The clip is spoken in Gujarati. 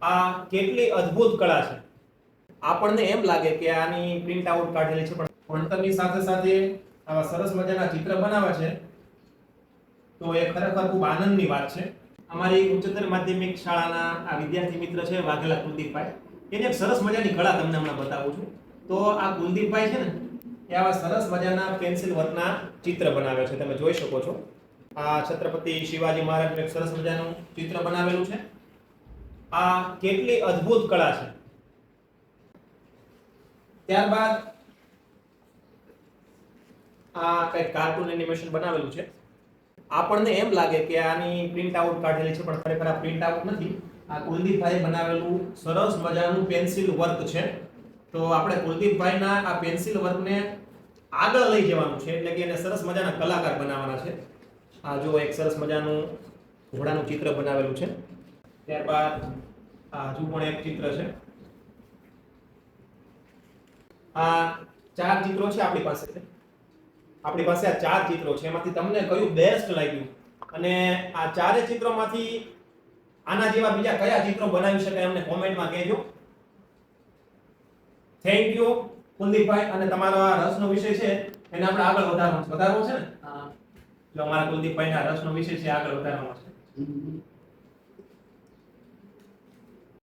આ કેટલી અદ્ભુત કળા છે. આપણને એમ લાગે કે આની પ્રિન્ટ આઉટ કાઢેલી છે, પણ ભણતરની સાથે સાથે આવા સરસ મજાના ચિત્ર બનાવે છે તો એ ખરેખર ખૂબ આનંદની વાત છે. અમારી ઉચ્ચતર માધ્યમિક શાળાના આ વિદ્યાર્થી મિત્ર છે વાઘેલા કુલદીપભાઈ, એને એક સરસ મજાની કળા તમને હમણાં બતાવું છું. તો આ કુલદીપભાઈ છે ને એ આવા સરસ મજાના પેન્સિલ વર્કના ચિત્ર બનાવે છે. તમે જોઈ શકો છો આ છત્રપતિ શિવાજી મહારાજનું એક સરસ મજાનું ચિત્ર બનાવેલું છે. આ કેટલી અદ્ભુત કળા છે. ત્યારબાદ આ કંઈક કાર્ટૂન એનિમેશન બનાવેલું છે. આપણને એમ લાગે કે આની પ્રિન્ટ આઉટ કાઢેલી છે, પણ ખરેખર આ પ્રિન્ટ આઉટ નથી. આ કુલદીપભાઈ બનાવેલું સરસ મજાનું પેન્સિલ વર્ક છે. તો આપણે કુલદીપભાઈના આ પેન્સિલ વર્કને આગળ લઈ જવાનું છે, એટલે કે એને સરસ મજાના કલાકાર બનાવવાના છે. આ જો એક સરસ મજાનું ઘોડાનું ચિત્ર બનાવેલું છે. ત્યારબાદ આ હજુ પણ એક ચિત્ર છે. આ 4 ચિત્રો છે આપણી પાસે આ 4 ચિત્રો છે. એમાંથી તમને કયું બેસ્ટ લાગ્યું અને આ ચારે ચિત્રોમાંથી આના જેવા બીજા કયા ચિત્રો બનાવી શકાય અમને કોમેન્ટમાં કહેજો. Thank you કુલદીપભાઈ. અને તમારો આ રસનો વિષય છે એને આપણે આગળ વધારવો છે ને? જો અમારા કુલદીપભાઈના રસનો વિષય છે આગળ વધારવાનો છે.